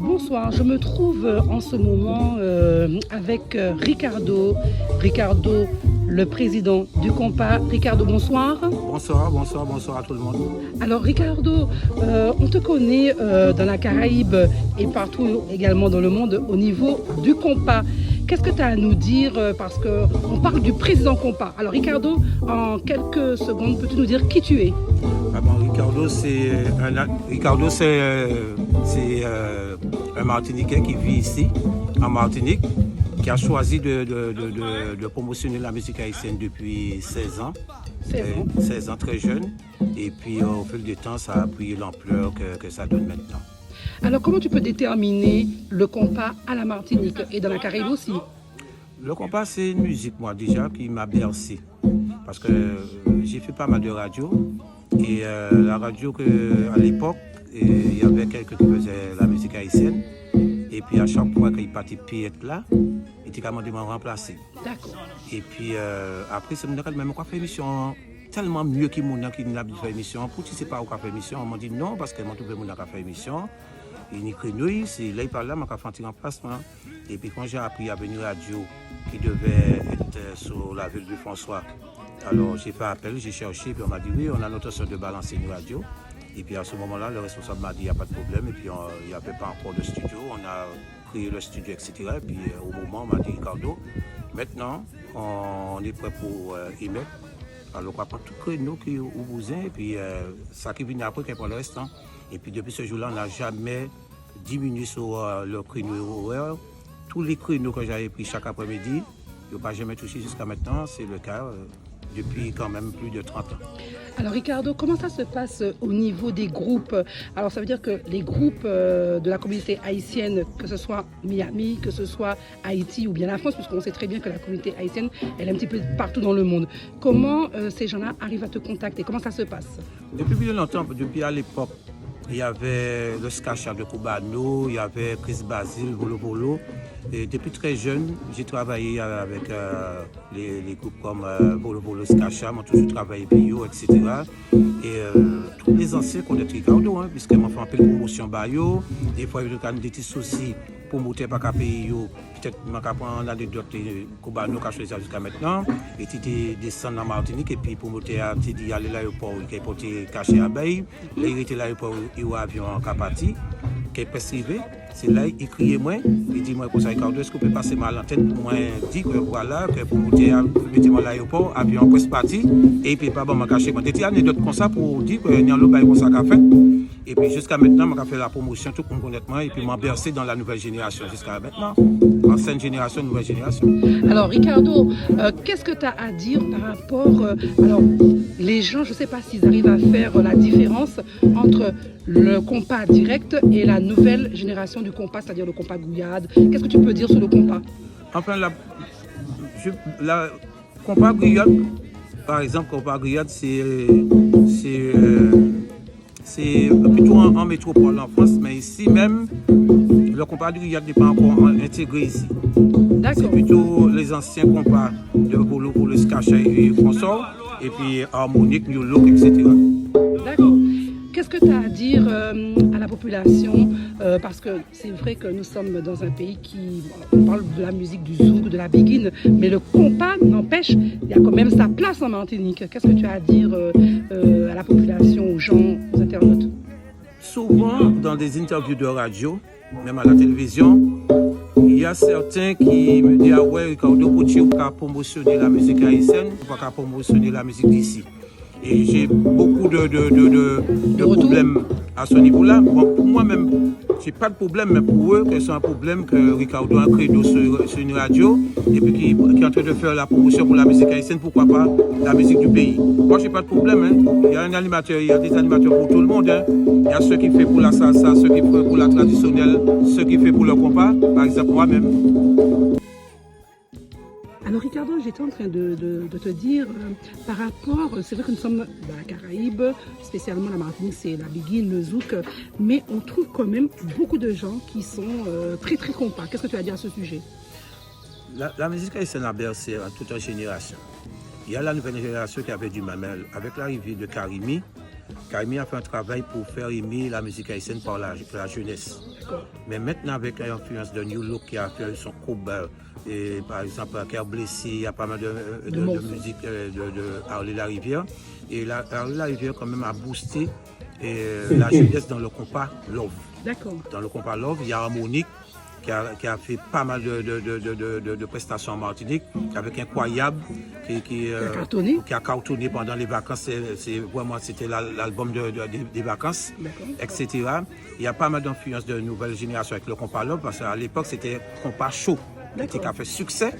Bonsoir, je me trouve en ce moment avec Ricardo. Ricardo, le président du Compas. Ricardo, bonsoir. Bonsoir à tout le monde. Alors Ricardo, on te connaît dans la Caraïbe et partout également dans le monde au niveau du Compas. Qu'est-ce que tu as à nous dire parce qu'on parle du président Compas. Alors Ricardo, en quelques secondes, peux-tu nous dire qui tu es? Ricardo, c'est un Martiniquais qui vit ici, en Martinique, qui a choisi de promotionner la musique haïtienne depuis 16 ans. 16 ans, très jeune. Et puis au fil du temps, ça a pris l'ampleur que ça donne maintenant. Alors comment tu peux déterminer le compas à la Martinique et dans la Caraïbe aussi? Le compas, c'est une musique, moi déjà, qui m'a bercé. Parce que j'ai fait pas mal de radio. Et la radio, à l'époque, il y avait quelqu'un qui faisait la musique haïtienne. Et puis à chaque fois qu'il partait être là, il était commandé de m'en remplacer. D'accord. Et puis après, c'est mon cas, même quoi fait émission tellement mieux que mon qui n'a pas fait émission. Pour tu sais pas où qu'a fait émission, on m'a dit non parce que moi tout le monde a fait émission. Il n'y a c'est là il parle là, m'a fait un remplacement. Et puis quand j'ai appris à venir radio qui devait être sur la ville de François, alors j'ai fait appel, j'ai cherché, puis on m'a dit oui, on a l'intention de balancer une radio. Et puis à ce moment-là, le responsable m'a dit il n'y a pas de problème. Et puis il n'y avait pas encore de studio, on a créé le studio, etc. Et puis au moment, on m'a dit Ricardo, maintenant on est prêt pour émettre. Alors on va prendre tout créneau qui est au bousin, et puis ça qui vient après, qui pour le restant. Et puis depuis ce jour-là, on n'a jamais diminué sur le créneau horaire. Tous les créneaux que j'avais pris chaque après-midi, je n'ai pas jamais touché jusqu'à maintenant, c'est le cas depuis quand même plus de 30 ans. Alors Ricardo, comment ça se passe au niveau des groupes? Alors ça veut dire que les groupes de la communauté haïtienne, que ce soit Miami, que ce soit Haïti ou bien la France, puisqu'on sait très bien que la communauté haïtienne, elle est un petit peu partout dans le monde. Comment ces gens-là arrivent à te contacter? Comment ça se passe? Depuis bien longtemps, depuis à l'époque, il y avait le Skacha de Cubano, il y avait Chris Basile, Volo Volo. Et depuis très jeune, j'ai travaillé avec les groupes comme Volo Volo, Skacha, j'ai toujours travaillé Bio, etc. Et tous les anciens connaissent Ricardo, puisque moi fait un peu de promotion Bayo. Des fois, il y a des petits soucis pour monter par pays. Peut-être que je vais prendre l'anecdote de Cubano qui a choisi jusqu'à maintenant. Et tu descends en Martinique et puis pour monter à aller à l'aéroport, qui est porté caché à Baye. Là, il était à l'aéroport, il y a un avion en Capati, qui est prescrivé. C'est là, il criait moi, il dit moi, comme ça, Ricardo, est-ce que vous pouvez passer ma l'antenne pour moi dire que voilà, que pour monter à l'aéroport, avion presque parti, et puis pas bon, m'a caché. Des petites anecdotes comme ça pour dire que n'y a pas comme ça qu'a fait. Et puis jusqu'à maintenant, m'a fait la promotion tout complètement, et puis m'a bercé dans la nouvelle génération jusqu'à maintenant. Ancienne génération, nouvelle génération. Alors Ricardo, qu'est-ce que tu as à dire par rapport... alors les gens, je ne sais pas s'ils arrivent à faire la différence entre le compas direct et la nouvelle génération du compas, c'est-à-dire le compas Gouillade. Qu'est-ce que tu peux dire sur le compas? Enfin, la compas Gouillade, par exemple, compas Gouillade, c'est plutôt en métropole en France, mais ici même, le compas du Guyane n'est pas encore intégré ici. C'est plutôt les anciens compas de Volo, Volo, Skacha et François, et puis harmonique, New Look, etc. D'accord. Qu'est-ce que tu as à dire à la population parce que c'est vrai que nous sommes dans un pays on parle de la musique du zouk, de la béguine, mais le compas n'empêche, il y a quand même sa place en Martinique. Qu'est-ce que tu as à dire à la population, aux gens, aux internautes? Souvent, dans des interviews de radio, même à la télévision, il y a certains qui me disent « Ah ouais, Ricardo, pour tu pas promotionner la musique haïtienne, pour pas promotionner la musique d'ici ». Et j'ai beaucoup de problèmes à ce niveau-là. Bon, pour moi-même, je n'ai pas de problème, mais pour eux, c'est un problème que Ricardo a créé sur une radio et puis qui est en train de faire la promotion pour la musique haïtienne, pourquoi pas la musique du pays. Moi, je n'ai pas de problème. Il y a un animateur, il y a des animateurs pour tout le monde. Il y a ceux qui font pour la salsa, ceux qui font pour la traditionnelle, ceux qui font pour le compas, par exemple moi-même. Alors Ricardo, j'étais en train de te dire par rapport, c'est vrai que nous sommes dans la Caraïbe, spécialement la Martinique, c'est la béguine, le zouk, mais on trouve quand même beaucoup de gens qui sont très très compas. Qu'est-ce que tu as à dire à ce sujet? La musique haïtienne a bercé toute une génération. Il y a la nouvelle génération qui avait du mamel. Avec l'arrivée de Karimi, Kaimi a fait un travail pour faire aimer la musique haïtienne par la jeunesse. Mais maintenant, avec l'influence de New Look qui a fait son coupe, et par exemple, Cœur blessé, il y a pas mal de musique de Harley Larivière. Et Harley Larivière, quand même, a boosté la jeunesse dans le compas Love. D'accord. Dans le compas Love, il y a Harmonique qui a fait pas mal de prestations en Martinique, avec Incroyable, qui a cartonné pendant les vacances. C'était l'album des vacances, etc. Il y a pas mal d'influences de nouvelle génération avec le compas Love, parce qu'à l'époque, c'était compas chaud, qui a fait succès,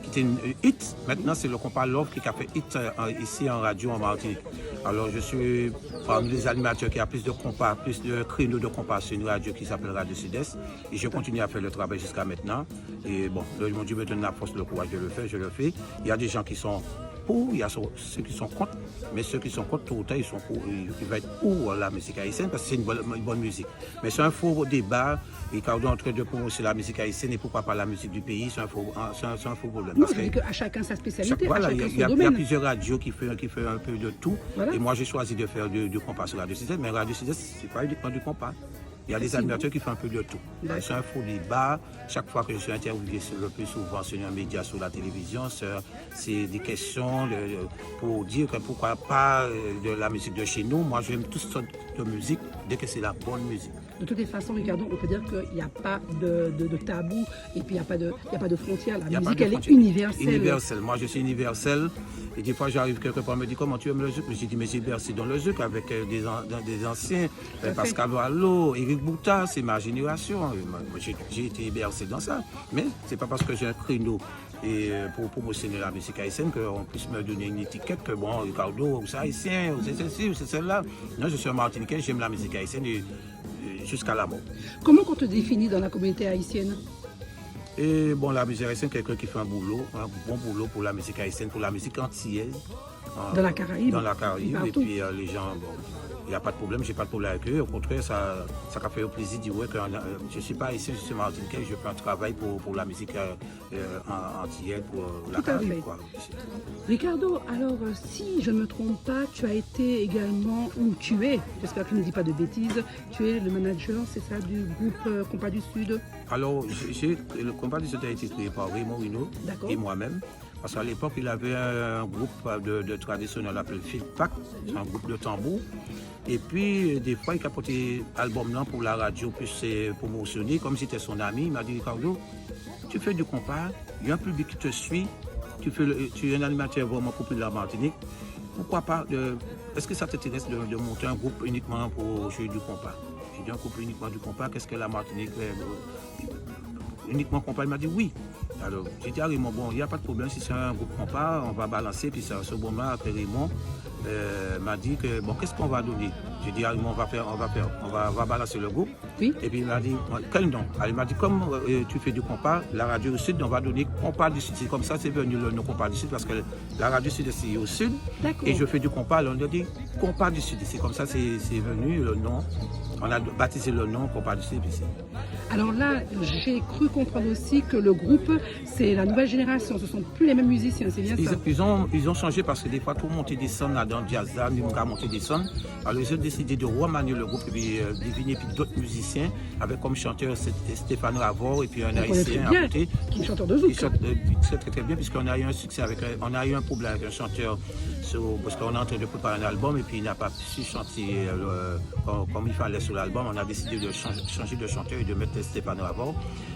qui était une hit. Maintenant, c'est le compas Love qui a fait hit ici en radio en Martinique. Alors, je suis parmi les animateurs qui a plus de compas, plus de créneaux de compas sur une radio qui s'appelle Radio Sud-Est. Et je continue à faire le travail jusqu'à maintenant. Et bon, mon Dieu me donne la force, le courage de le faire, je le fais. Il y a des gens qui sont pour, il y a ceux qui sont contre, mais ceux qui sont contre, tout autant, ils vont être pour la musique haïtienne parce que c'est une bonne musique. Mais c'est un faux débat. Ricardo est en train de promouvoir la musique haïtienne et pourquoi pas la musique du pays, c'est un faux problème. Non, je dis qu'à chacun sa spécialité, voilà, il y a plusieurs radios qui font un peu de tout. Voilà. Et moi, j'ai choisi de faire du compas sur Radio Sud-Est, mais Radio Sud-Est, c'est pas uniquement du compas. Il y a des animateurs qui font un peu de tout. C'est un faux débat. Chaque fois que je suis interviewé le plus souvent sur un média, sur la télévision, c'est des questions pour dire que pourquoi pas de la musique de chez nous. Moi, j'aime toutes sortes de musique dès que c'est la bonne musique. De toutes les façons, Ricardo, on peut dire qu'il n'y a pas de tabou et puis il n'y a pas de frontières. La musique, elle est universelle. Universelle. Moi, je suis universel. Et des fois, j'arrive quelque part, on me dit comment tu aimes le zouk. J'ai dit, mais j'ai bercé dans le zouk avec des anciens, Pascal Boileau, Éric Bouta, c'est ma génération. J'ai été bercé dans ça. Mais ce n'est pas parce que j'ai un créneau et pour promotionner la musique haïtienne qu'on puisse me donner une étiquette que bon, Ricardo, c'est haïtien, c'est ceci, c'est celle-là. Non, je suis un Martiniquais, j'aime la musique haïtienne jusqu'à la mort. Comment on te définit dans la communauté haïtienne? Et bon, la musique haïtienne, quelqu'un qui fait un bon boulot pour la musique haïtienne, pour la musique antillaise. Dans la Caraïbe. Dans la Caraïbe. Et puis les gens, bon, il n'y a pas de problème, je n'ai pas de problème avec eux. Au contraire, ça fait au plaisir de dire ouais, que je ne suis pas ici, je suis Martiniquais, je fais un travail pour la musique antillaise, pour la Caraïbe. Quoi. Ricardo, alors si je ne me trompe pas, tu as été également, ou tu es, j'espère que je ne dis pas de bêtises, tu es le manager, c'est ça, du groupe Compas du Sud? Alors, le Compas du Sud a été créé par Raymond Rino et moi-même. Parce qu'à l'époque, il avait un groupe de traditionnel appelé Phil Pack, c'est un groupe de tambour. Et puis, des fois, il a porté l'album là pour la radio, puis c'est promotionné, comme si c'était son ami. Il m'a dit, Ricardo, tu fais du compas, il y a un public qui te suit, tu es un animateur vraiment populaire en Martinique. Pourquoi pas, est-ce que ça t'intéresse de monter un groupe uniquement pour jouer du compas? J'ai dit un groupe uniquement du compas, qu'est-ce que la Martinique uniquement compas? Il m'a dit oui. Alors, j'ai dit à Raymond, bon, il n'y a pas de problème, si c'est un groupe compas, on va balancer, puis à ce moment-là, après Raymond m'a dit que, bon, qu'est-ce qu'on va donner? J'ai dit à Raymond, on va balancer le groupe. Oui. Et puis il m'a dit, quel nom? Alors, il m'a dit, comme tu fais du compas, la radio du Sud, on va donner compas du Sud. C'est comme ça, c'est venu le nom compas du Sud, parce que la radio Sud, c'est au Sud. Et je fais du compas, alors on a dit compas du Sud. C'est comme ça, c'est venu le nom. On a baptisé le nom compas du Sud. Alors là, j'ai cru comprendre aussi que le groupe, c'est la nouvelle génération, ce ne sont plus les mêmes musiciens, c'est bien ça? Ils ont changé parce que des fois, tout monter des sons dans le jazz, ils vont monter des sons. Alors ils ont décidé de remanier le groupe et puis deviner d'autres musiciens, avec comme chanteur Stéphane Ravor et puis un haïtien à côté. Qui est chanteur de zouk. Qui chante très bien, puisqu'on a eu un succès on a eu un problème avec un chanteur, parce qu'on est en train de préparer un album et puis il n'a pas su chanter comme il fallait sur l'album. On a décidé de changer de chanteur et de mettre Stéphane Ravor.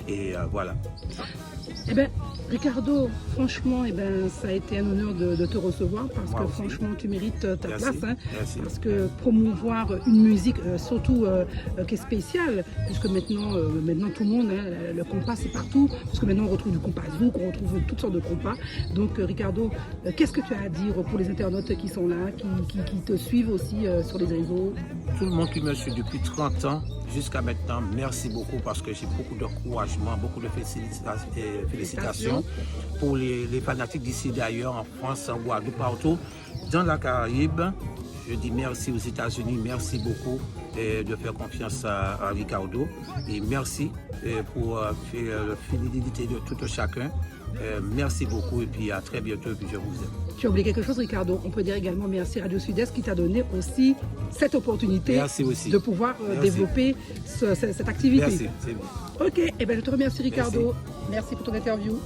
Et voilà. Eh bien, Ricardo, franchement, ça a été un honneur de te recevoir parce que franchement, tu mérites ta place. Hein, parce que promouvoir une musique, surtout qui est spéciale, puisque maintenant tout le monde, hein, le compas c'est partout, parce que maintenant on retrouve du compas zouk, on retrouve toutes sortes de compas. Donc Ricardo, qu'est-ce que tu as à dire pour les internautes qui sont là, qui te suivent aussi sur les réseaux? Tout le monde qui me suit depuis 30 ans jusqu'à maintenant, merci beaucoup parce que j'ai beaucoup d'encouragement, beaucoup de félicitations pour les fanatiques d'ici d'ailleurs, en France, en Guadeloupe, partout, dans la Caraïbe. je dis merci aux États-Unis, merci beaucoup de faire confiance à Ricardo. Et merci pour la fidélité de tout chacun. Merci beaucoup et puis à très bientôt et puis je vous aime. Tu as oublié quelque chose, Ricardo. On peut dire également merci Radio Sud-Est qui t'a donné aussi cette opportunité de pouvoir développer cette activité. Merci, c'est bien. Ok, eh bien, je te remercie Ricardo. Merci pour ton interview.